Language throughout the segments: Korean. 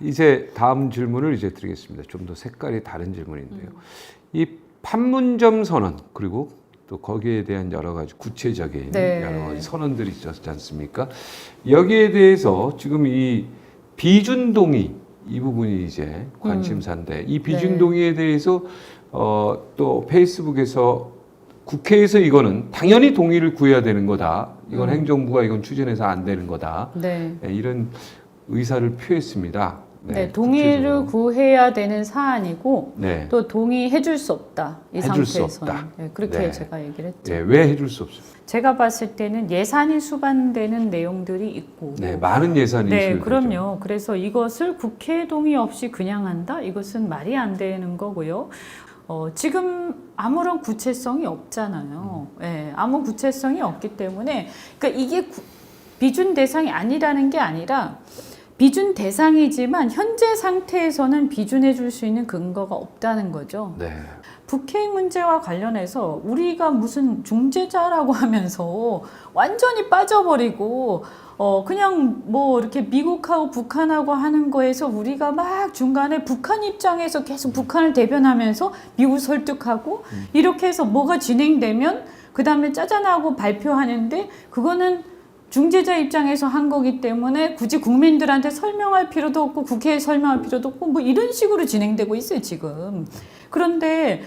이제 다음 질문을 이제 드리겠습니다. 좀 더 색깔이 다른 질문인데요. 이 판문점 선언 그리고 또 거기에 대한 여러 가지 구체적인 네. 여러 가지 선언들이 있었지 않습니까? 여기에 대해서 지금 이 비준동의 이 부분이 이제 관심사인데 이 비준동의에 대해서 또 페이스북에서 국회에서 이거는 당연히 동의를 구해야 되는 거다. 이건 행정부가 이건 추진해서 안 되는 거다. 네. 네, 이런 의사를 표했습니다. 네, 동의를 구해야 되는 사안이고 네. 또 동의해줄 수 없다. 이 해줄 수 상태에서는. 없다. 네, 그렇게 네. 제가 얘기를 했죠. 네, 왜 해줄 수 없습니까? 제가 봤을 때는 예산이 수반되는 내용들이 있고 네, 많은 예산이 네, 있어요. 그럼요. 그래서 이것을 국회 동의 없이 그냥 한다? 이것은 말이 안 되는 거고요. 지금 아무런 구체성이 없잖아요. 네, 아무 구체성이 없기 때문에 그러니까 이게 비준 대상이 아니라는 게 아니라 비준 대상이지만 현재 상태에서는 비준해 줄 수 있는 근거가 없다는 거죠. 네. 북핵 문제와 관련해서 우리가 무슨 중재자라고 하면서 완전히 빠져버리고 그냥 뭐 이렇게 미국하고 북한하고 하는 거에서 우리가 막 중간에 북한 입장에서 계속 북한을 대변하면서 미국 설득하고 이렇게 해서 뭐가 진행되면 그 다음에 짜잔하고 발표하는데 그거는 중재자 입장에서 한 거기 때문에 굳이 국민들한테 설명할 필요도 없고 국회에 설명할 필요도 없고 뭐 이런 식으로 진행되고 있어요 지금. 그런데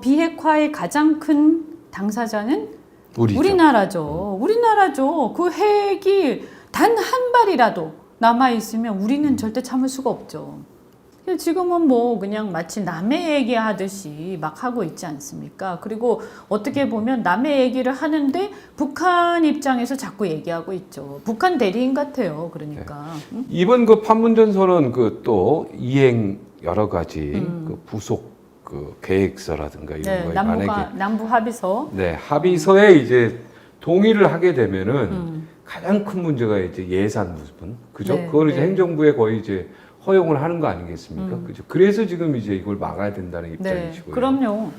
비핵화의 가장 큰 당사자는 우리나라죠. 우리나라죠. 그 핵이 단 한 발이라도 남아 있으면 우리는 절대 참을 수가 없죠. 지금은 뭐 그냥 마치 남의 얘기하듯이 막 하고 있지 않습니까? 그리고 어떻게 보면 남의 얘기를 하는데 북한 입장에서 자꾸 얘기하고 있죠. 북한 대리인 같아요. 그러니까. 네. 이번 그 판문점 선언 그 또 이행 여러 가지 그 부속 그 계획서라든가 이런 네, 거에 만약에 남부 합의서. 네, 합의서에 이제 동의를 하게 되면은 가장 큰 문제가 이제 예산 부분. 그죠? 네, 그거는 이제 네. 행정부에 거의 이제 허용을 하는 거 아니겠습니까? 그죠? 그래서 지금 이제 이걸 막아야 된다는 입장이시고요. 네, 그럼요.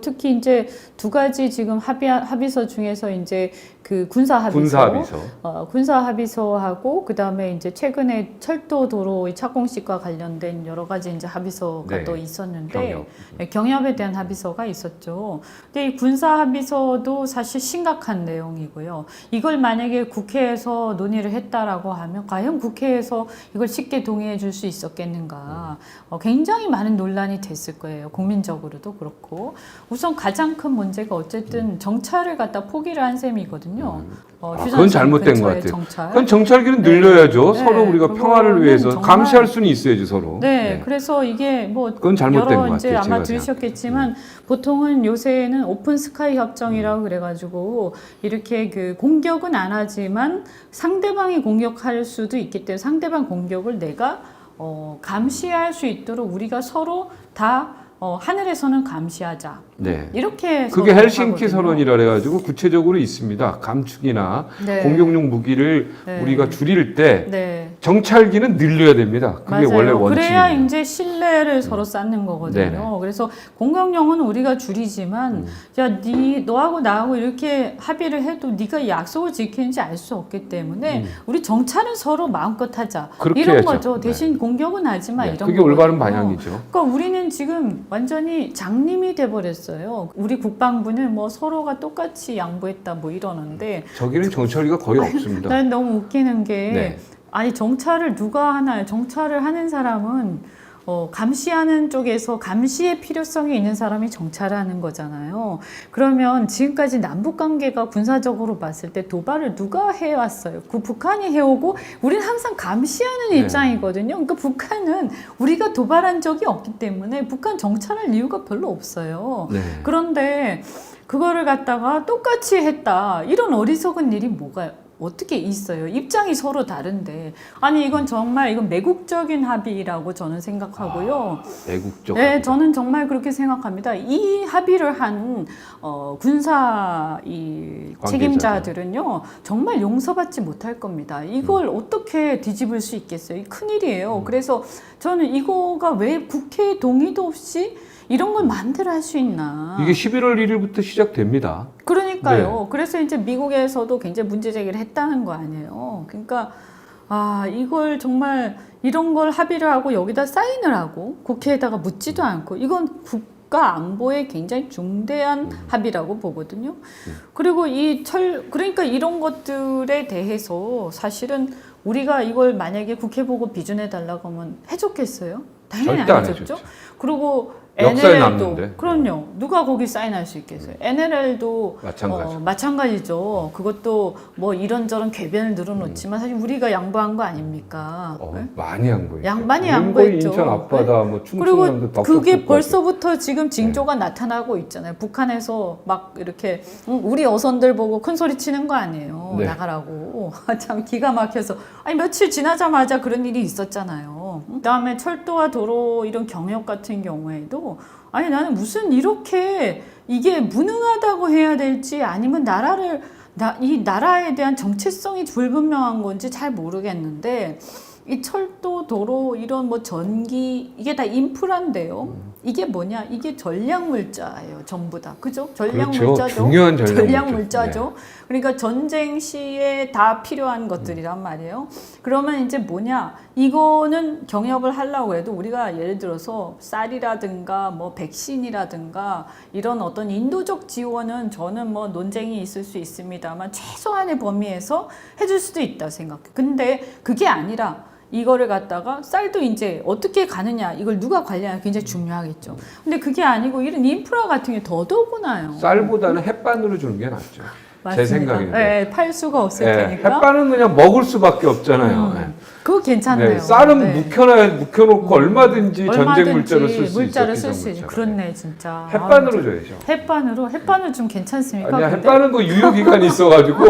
특히 이제 두 가지 지금 합의서 중에서 이제 그 군사 합의서하고 그 다음에 이제 최근에 철도 도로 착공식과 관련된 여러 가지 이제 합의서가 네, 또 있었는데 경협에 대한 합의서가 있었죠. 근데 이 군사 합의서도 사실 심각한 내용이고요. 이걸 만약에 국회에서 논의를 했다라고 하면 과연 국회에서 이걸 쉽게 동의해 줄 수 있었겠는가? 굉장히 많은 논란이 됐을 거예요. 국민적으로도 그렇고 우선 가장 큰 문제가 어쨌든 정찰을 갖다 포기를 한 셈이거든요. 그건 잘못된 것 같아요. 정찰. 그건 정찰기는 늘려야죠. 네. 서로 우리가 평화를 위해서 정말 감시할 수는 있어야지 서로. 네, 그래서 이게 뭐 그건 잘못된 여러 것 이제 같아요. 아마 들으셨겠지만 보통은 요새는 오픈 스카이 협정이라고 그래가지고 이렇게 그 공격은 안 하지만 상대방이 공격할 수도 있기 때문에 상대방 공격을 내가 감시할 수 있도록 우리가 서로 다 하늘에서는 감시하자. 네. 이렇게 그게 헬싱키 하거든요. 선언이라 해가지고 구체적으로 있습니다. 감축이나 네. 공격용 무기를 네. 우리가 줄일 때 네. 정찰기는 늘려야 됩니다. 그게 맞아요. 원래 원칙입니다. 그래야 이제 신뢰를 서로 쌓는 거거든요. 네네. 그래서 공격용은 우리가 줄이지만 야, 너하고 나하고 이렇게 합의를 해도 네가 약속을 지키는지 알 수 없기 때문에 우리 정찰은 서로 마음껏 하자. 그렇게 이런 해야죠. 거죠. 대신 공격은 하지 마. 네, 이런 그게 거거든요. 올바른 방향이죠. 그러니까 우리는 지금 완전히 장님이 돼버렸어요. 우리 국방부는 뭐 서로가 똑같이 양보했다 뭐 이러는데 저기는 정찰기가 거의 없습니다. 난 너무 웃기는 게 네. 아니 정찰을 누가 하나요? 정찰을 하는 사람은 감시하는 쪽에서 감시의 필요성이 있는 사람이 정찰하는 거잖아요. 그러면 지금까지 남북 관계가 군사적으로 봤을 때 도발을 누가 해왔어요? 그 북한이 해오고 우리는 항상 감시하는 네. 입장이거든요. 그러니까 북한은 우리가 도발한 적이 없기 때문에 북한 정찰할 이유가 별로 없어요. 네. 그런데 그거를 갖다가 똑같이 했다. 이런 어리석은 일이 어떻게 있어요? 입장이 서로 다른데. 아니, 이건 정말, 이건 매국적인 합의라고 저는 생각하고요. 매국적. 네, 합의. 저는 정말 그렇게 생각합니다. 이 합의를 한, 군사 책임자들은요, 정말 용서받지 못할 겁니다. 이걸 어떻게 뒤집을 수 있겠어요? 큰일이에요. 그래서 저는 이거가 왜 국회 동의도 없이 이런 걸 마음대로 할 수 있나. 이게 11월 1일부터 시작됩니다. 그러니까요. 그래서 이제 미국에서도 굉장히 문제 제기를 했다는 거 아니에요. 그러니까 아, 이걸 정말 이런 걸 합의를 하고 여기다 사인을 하고 국회에다가 묻지도 않고 이건 국가 안보에 굉장히 중대한 합의라고 보거든요. 그리고 그러니까 이런 것들에 대해서 사실은 우리가 이걸 만약에 국회 보고 비준해 달라고 하면 해줬겠어요? 당연히 절대 안 안 해줬죠. 해줬죠. 그리고 역사에 NLL도 남는데. 그럼요. 누가 거기 사인할 수 있겠어요? NLL도 마찬가지죠. 그것도 뭐 이런저런 궤변을 늘어놓지만 사실 우리가 양보한 거 아닙니까? 네? 많이 한 거예요. 많이 양보했죠. 인천 앞바다, 뭐 그리고 충청남도 그게 벌써부터 지금 징조가 나타나고 있잖아요. 북한에서 막 이렇게 우리 어선들 보고 큰 소리 치는 거 아니에요. 네. 나가라고. 참 기가 막혀서. 아니 며칠 지나자마자 그런 일이 있었잖아요. 그다음에 철도와 도로 이런 경협 같은 경우에도 아니 나는 무슨 이렇게 이게 무능하다고 해야 될지 아니면 이 나라에 대한 정체성이 불분명한 건지 잘 모르겠는데 이 철도, 도로, 이런 뭐 전기 이게 다 인프라인데요. 이게 뭐냐? 이게 전략 물자예요. 전부 다. 그죠? 전략 그렇죠. 물자죠. 중요한 전략 물자죠. 네. 그러니까 전쟁 시에 다 필요한 것들이란 말이에요. 그러면 이제 뭐냐? 이거는 경협을 하려고 해도 우리가 예를 들어서 쌀이라든가 뭐 백신이라든가 이런 어떤 인도적 지원은 저는 뭐 논쟁이 있을 수 있습니다만 최소한의 범위에서 해줄 수도 있다 생각해. 근데 그게 아니라 이거를 갖다가 쌀도 이제 어떻게 가느냐 이걸 누가 관리하냐 굉장히 중요하겠죠. 근데 그게 아니고 이런 인프라 같은 게 더더구나요. 쌀보다는 햇반으로 주는 게 낫죠. 제 생각인데. 네, 팔 수가 없을 테니까. 햇반은 그냥 먹을 수밖에 없잖아요. 네. 그거 괜찮네요. 네, 쌀은 묵혀놓고 얼마든지 전쟁 물자로 쓸 수 있죠. 그렇네 진짜. 햇반으로 줘야죠. 햇반은 좀 괜찮습니까? 아니야, 햇반은 그 유효기간이 있어가지고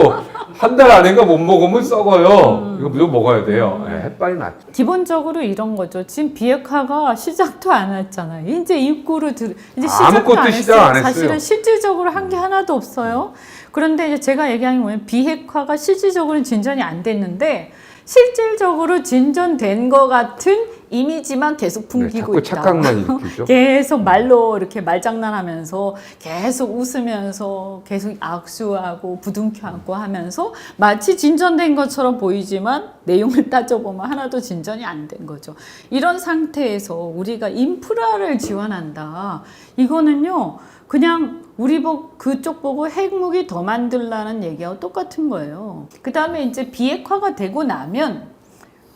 한 달 안에가 못 먹으면 썩어요. 이거 무조건 먹어야 돼요. 네, 햇반이 낫죠. 기본적으로 이런 거죠. 지금 비핵화가 시작도 안 했잖아요. 이제 입구로 이제 아무것도 시작 안 했어요. 사실은 실질적으로 한 게 하나도 없어요. 그런데 이제 제가 얘기하는 게 뭐냐면 비핵화가 실질적으로는 진전이 안 됐는데 실질적으로 진전된 것 같은 이미지만 계속 풍기고 자꾸 있다. 착각만 일으키죠. 계속 말로 이렇게 말장난하면서 계속 웃으면서 계속 악수하고 부둥켜안고 하면서 마치 진전된 것처럼 보이지만 내용을 따져보면 하나도 진전이 안 된 거죠. 이런 상태에서 우리가 인프라를 지원한다. 이거는요. 그냥 우리 그쪽 보고 핵무기 더 만들라는 얘기하고 똑같은 거예요. 그 다음에 이제 비핵화가 되고 나면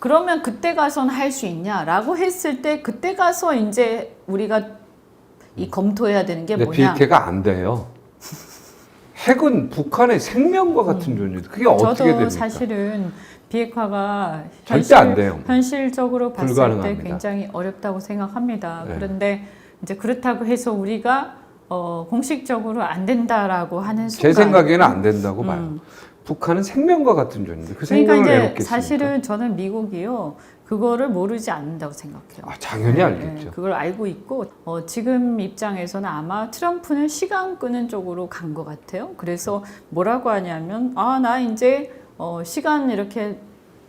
그러면 그때 가서는 할 수 있냐라고 했을 때 그때 가서 이제 우리가 이 검토해야 되는 게 뭐냐. 비핵화가 안 돼요. 핵은 북한의 생명과 같은 존재인데 그게 어떻게 됩니까? 저도 사실은 비핵화가 절대 안 돼요. 현실적으로 봤을 불가능합니다. 때 굉장히 어렵다고 생각합니다. 네. 그런데 이제 그렇다고 해서 우리가 공식적으로 안 된다라고 하는 제 순간 생각에는 안 된다고 봐요. 북한은 생명과 같은 존재인데 그 그러니까 생명을 이제 애롭겠습니까? 사실은 저는 미국이요 그거를 모르지 않는다고 생각해요. 당연히 알겠죠. 그걸 알고 있고 지금 입장에서는 아마 트럼프는 시간 끄는 쪽으로 간 것 같아요. 그래서 뭐라고 하냐면 나 이제 시간 이렇게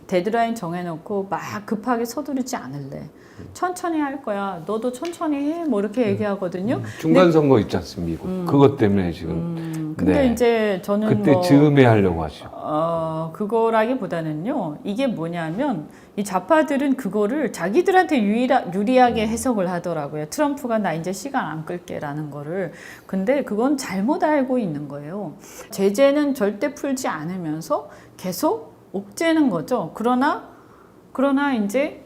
데드라인 정해놓고 막 급하게 서두르지 않을래. 천천히 할 거야. 너도 천천히 해. 뭐 이렇게 얘기하거든요. 중간 선거 있지 않습니까? 미국. 그것 때문에 지금. 근데 이제 저는 그때 즈음에 하려고 하죠. 그거라기보다는요. 이게 뭐냐면 이 좌파들은 그거를 자기들한테 유리하게 해석을 하더라고요. 트럼프가 나 이제 시간 안 끌게라는 거를. 근데 그건 잘못 알고 있는 거예요. 제재는 절대 풀지 않으면서 계속 옥죄는 거죠. 그러나 이제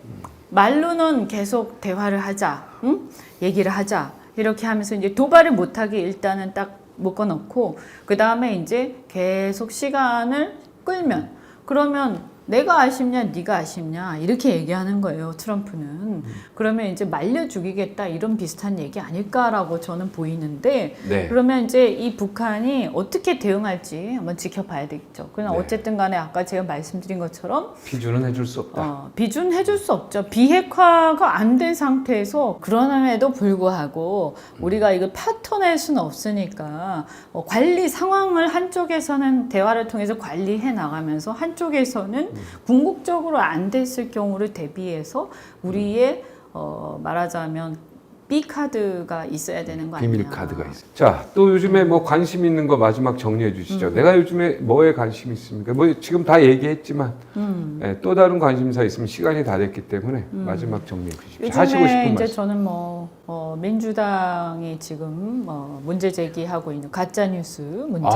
말로는 계속 대화를 하자, 응? 얘기를 하자 이렇게 하면서 이제 도발을 못하게 일단은 딱 묶어놓고 그 다음에 이제 계속 시간을 끌면 그러면 내가 아쉽냐 네가 아쉽냐 이렇게 얘기하는 거예요. 트럼프는. 그러면 이제 말려 죽이겠다 이런 비슷한 얘기 아닐까라고 저는 보이는데 네. 그러면 이제 이 북한이 어떻게 대응할지 한번 지켜봐야 되겠죠. 그러나 네. 어쨌든 간에 아까 제가 말씀드린 것처럼 비준은 해줄 수 없다. 비준해줄 수 없죠. 비핵화가 안 된 상태에서 그럼에도 불구하고 우리가 이걸 파토낼 수는 없으니까 관리 상황을 한쪽에서는 대화를 통해서 관리해 나가면서 한쪽에서는 궁극적으로 안 됐을 경우를 대비해서 우리의 말하자면 B 카드가 있어야 되는 거 아니야? 비밀 카드가 있어요. 자, 또 요즘에 뭐 관심 있는 거 마지막 정리해 주시죠. 내가 요즘에 뭐에 관심 있습니까? 뭐 지금 다 얘기했지만 예, 또 다른 관심사 있으면 시간이 다 됐기 때문에 마지막 정리해 주십시오. 하시고 요즘에 싶은 이제 말씀. 저는 민주당이 지금 문제 제기하고 있는 가짜 뉴스 문제.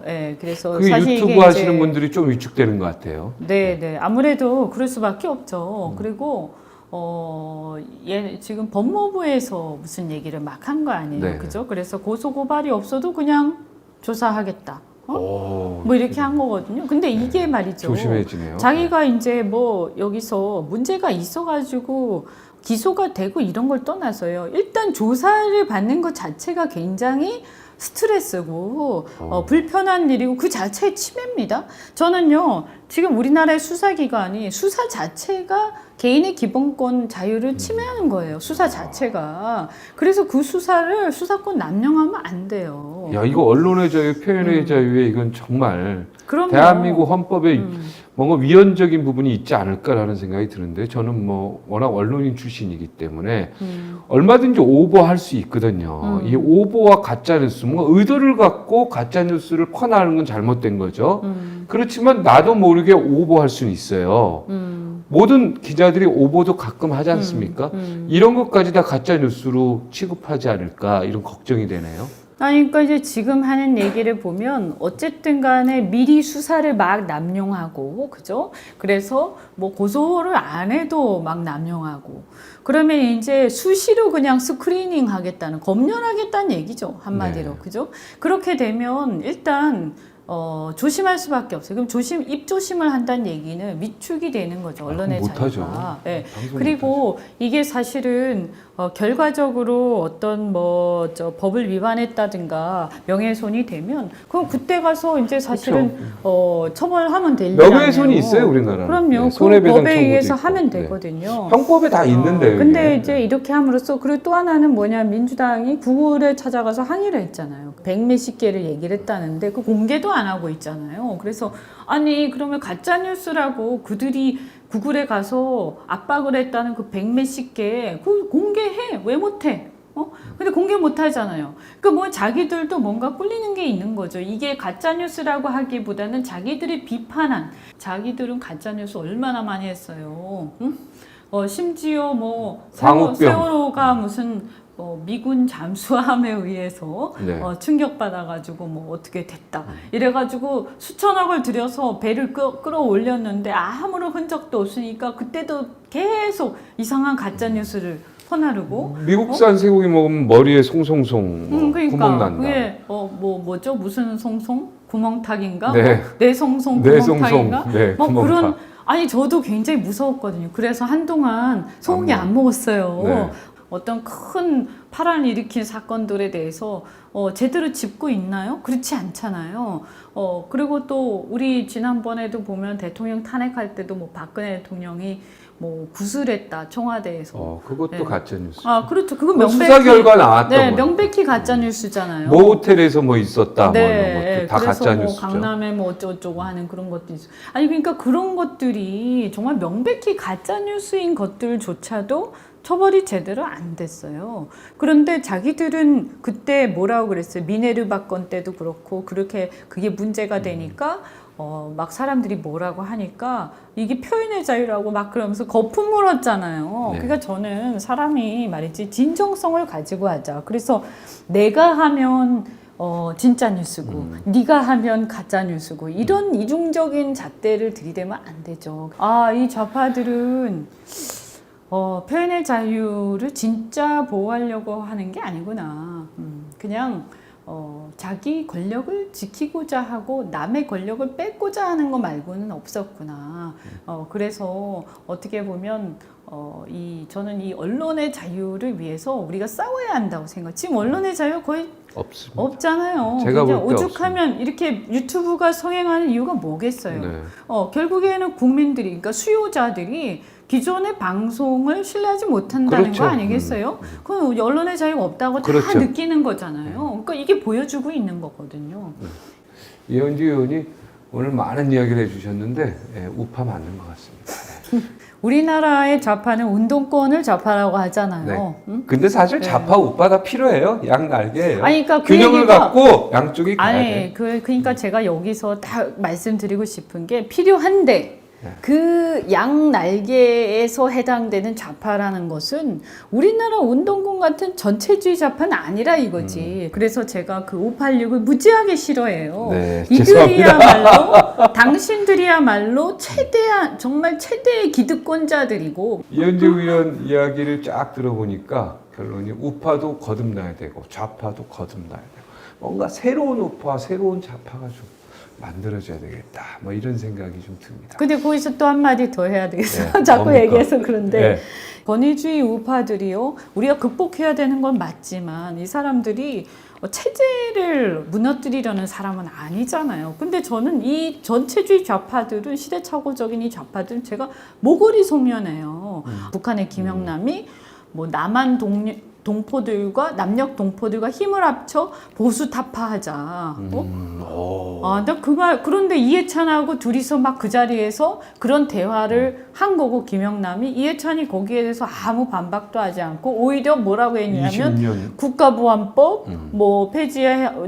예, 그래서 그 사실 유튜브 이게 하시는 이제 분들이 좀 위축되는 것 같아요. 네. 아무래도 그럴 수밖에 없죠. 그리고 지금 법무부에서 무슨 얘기를 막 한 거 아니에요, 네. 그죠? 그래서 고소 고발이 없어도 그냥 조사하겠다. 오, 뭐 이렇게 한 거거든요. 근데 이게 말이죠. 조심해지네요. 자기가 이제 뭐 여기서 문제가 있어가지고 기소가 되고 이런 걸 떠나서요. 일단 조사를 받는 것 자체가 굉장히 스트레스고 불편한 일이고 그 자체의 침해입니다. 저는요 지금 우리나라의 수사기관이 수사 자체가 개인의 기본권 자유를 침해하는 거예요. 수사 자체가. 그래서 그 수사권 남용하면 안 돼요. 야, 이거 언론의 자유, 표현의 자유에 이건 정말 그럼요. 대한민국 헌법에 뭔가 위헌적인 부분이 있지 않을까라는 생각이 드는데 저는 뭐 워낙 언론인 출신이기 때문에 얼마든지 오버할 수 있거든요. 이 오버와 가짜뉴스, 뭔가 의도를 갖고 가짜뉴스를 퍼나가는 건 잘못된 거죠. 그렇지만 나도 모르게 오버할 수는 있어요. 모든 기자들이 오버도 가끔 하지 않습니까? 이런 것까지 다 가짜뉴스로 취급하지 않을까 이런 걱정이 되네요. 아니, 그러니까 이제 지금 하는 얘기를 보면 어쨌든 간에 미리 수사를 막 남용하고, 그죠? 그래서 뭐 고소를 안 해도 막 남용하고, 그러면 이제 수시로 그냥 스크리닝 하겠다는, 검열하겠다는 얘기죠. 한마디로. 네. 그죠? 그렇게 되면 일단, 조심할 수밖에 없어요. 그럼 입조심을 한다는 얘기는 위축이 되는 거죠. 언론의 자유가. 네. 그리고 이게 사실은 결과적으로 어떤 법을 위반했다든가 명예훼손이 되면 그럼 그때 가서 이제 사실은 처벌하면 될 일이에요. 명예훼손이 있어요, 우리나라는. 그럼요. 네, 그 손해배상 법에 의해서 청구도 하면 있고. 되거든요. 네. 형법에 다 있는데요. 근데 이게. 이제 이렇게 함으로써 그리고 또 하나는 뭐냐 민주당이 구글에 찾아가서 항의를 했잖아요. 100몇십 개를 얘기를 했다는데 그 공개도 안 하고 있잖아요. 그래서 아니 그러면 가짜 뉴스라고 그들이 구글에 가서 압박을 했다는 그 100몇십 개 그 공개해. 왜 못해? 근데 공개 못 하잖아요. 그러니까 뭐 자기들도 뭔가 꿀리는 게 있는 거죠. 이게 가짜 뉴스라고 하기보다는 자기들이 비판한 자기들은 가짜 뉴스 얼마나 많이 했어요. 응? 심지어 뭐 세월호가 무슨 미군 잠수함에 의해서 네. 충격받아가지고 뭐 어떻게 됐다 이래가지고 수천억을 들여서 배를 끌어올렸는데 아무런 흔적도 없으니까 그때도 계속 이상한 가짜 뉴스를 퍼나르고 미국산 쇠고기 먹으면 머리에 송송송 그러니까 구멍 난다. 그게 뭐죠 무슨 송송 구멍탁인가 네. 내송송 내송송. 구멍탁인가 네, 뭐 구멍탁. 그런 아니 저도 굉장히 무서웠거든요. 그래서 한동안 소고기 안 먹었어요. 네. 어떤 큰 파란을 일으킨 사건들에 대해서 제대로 짚고 있나요? 그렇지 않잖아요. 그리고 또 우리 지난번에도 보면 대통령 탄핵할 때도 뭐 박근혜 대통령이 뭐 구술했다 청와대에서. 그것도 네. 가짜 뉴스. 그렇죠. 그건 명백히 수사 결과 나왔던 네, 거니까. 명백히 가짜 뉴스잖아요. 뭐 호텔에서 뭐 있었다, 뭐 이런 네, 것도 다 그래서 가짜 뭐 뉴스죠. 강남에 뭐 어쩌고저쩌고 하는 그런 것도 있어. 아니 그러니까 그런 것들이 정말 명백히 가짜 뉴스인 것들조차도 처벌이 제대로 안 됐어요. 그런데 자기들은 그때 뭐라고 그랬어요? 미네르바 건 때도 그렇고 그렇게 그게 문제가 되니까 막 사람들이 뭐라고 하니까 이게 표현의 자유라고 막 그러면서 거품 물었잖아요. 네. 그러니까 저는 사람이 말이지 진정성을 가지고 하자. 그래서 내가 하면 진짜 뉴스고 네가 하면 가짜 뉴스고 이런 이중적인 잣대를 들이대면 안 되죠. 이 좌파들은 표현의 자유를 진짜 보호하려고 하는 게 아니구나. 그냥 자기 권력을 지키고자 하고 남의 권력을 뺏고자 하는 거 말고는 없었구나. 그래서 어떻게 보면 저는 이 언론의 자유를 위해서 우리가 싸워야 한다고 생각. 지금 언론의 자유 거의 없습니다. 없잖아요. 제가 그냥 볼 때 오죽하면 이렇게 유튜브가 성행하는 이유가 뭐겠어요. 네. 결국에는 국민들이, 그러니까 수요자들이 기존의 방송을 신뢰하지 못한다는 그렇죠. 거 아니겠어요? 그건 언론의 자유가 없다고 다 그렇죠. 느끼는 거잖아요. 그러니까 이게 보여주고 있는 거거든요. 이현주 의원이 오늘 많은 이야기를 해주셨는데 우파 맞는 것 같습니다. 우리나라의 좌파는 운동권을 좌파라고 하잖아요. 네. 응? 근데 사실 네. 좌파 우파 다 필요해요. 양 날개예요. 아니, 그러니까 그 균형을 얘기가- 갖고 양쪽이 가야 돼. 그러니까 제가 여기서 다 말씀드리고 싶은 게 필요한데 네. 그 양 날개에서 해당되는 좌파라는 것은 우리나라 운동권 같은 전체주의 좌파는 아니라 이거지. 그래서 제가 그 586을 무지하게 싫어해요. 네, 이들이야말로 당신들이야말로 최대한 정말 최대의 기득권자들이고 이현재 의원 이야기를 쫙 들어보니까 결론이 우파도 거듭나야 되고 좌파도 거듭나야 되고 뭔가 새로운 우파, 새로운 좌파가 좀 만들어져야 되겠다. 뭐 이런 생각이 좀 듭니다. 근데 거기서 또 한마디 더 해야 되겠어. 네, 자꾸 뭡니까? 얘기해서 그런데 네. 권위주의 우파들이요. 우리가 극복해야 되는 건 맞지만 이 사람들이 체제를 무너뜨리려는 사람은 아니잖아요. 근데 저는 이 전체주의 좌파들은 시대착오적인 이 좌파들은 제가 모골이 소면해요. 북한의 김영남이 뭐 남한 동포들과 남녘 동포들과 힘을 합쳐 보수 타파하자. 그런데 이해찬하고 둘이서 막 그 자리에서 그런 대화를 한 거고 김영남이 이해찬이 거기에 대해서 아무 반박도 하지 않고 오히려 뭐라고 했냐면 20년 국가보안법 뭐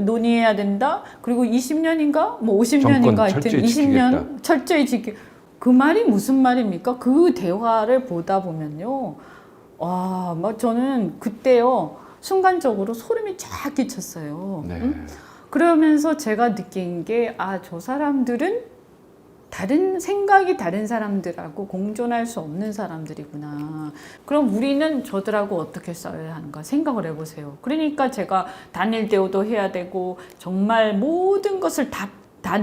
논의해야 된다. 그리고 20년인가 뭐 50년인가 정권 하여튼 철저히 20년 철저히 지키. 그 말이 무슨 말입니까? 그 대화를 보다 보면요. 와, 막 저는 그때요 순간적으로 소름이 쫙 끼쳤어요. 네. 응? 그러면서 제가 느낀 게 저 사람들은 생각이 다른 사람들하고 공존할 수 없는 사람들이구나. 그럼 우리는 저들하고 어떻게 싸워야 하는가 생각을 해보세요. 그러니까 제가 단일 대우도 해야 되고 정말 모든 것을 다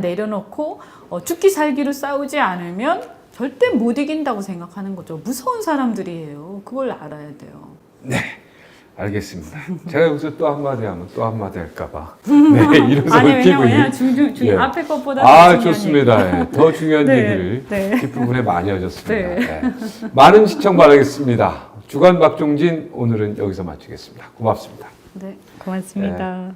내려놓고 죽기 살기로 싸우지 않으면 절대 못 이긴다고 생각하는 거죠. 무서운 사람들이에요. 그걸 알아야 돼요. 네, 알겠습니다. 제가 여기서 또 한마디 하면 또 한마디 할까봐. 네, 이런 아니 소리 끼고 왜냐면 예. 앞에 것보다 아, 더 중요한 좋습니다. 예, 더 중요한 네, 얘기를 네. 뒷부분에 많이 하셨습니다. 네. 예. 많은 시청 바라겠습니다. 주간 박종진 오늘은 여기서 마치겠습니다. 고맙습니다. 네, 고맙습니다.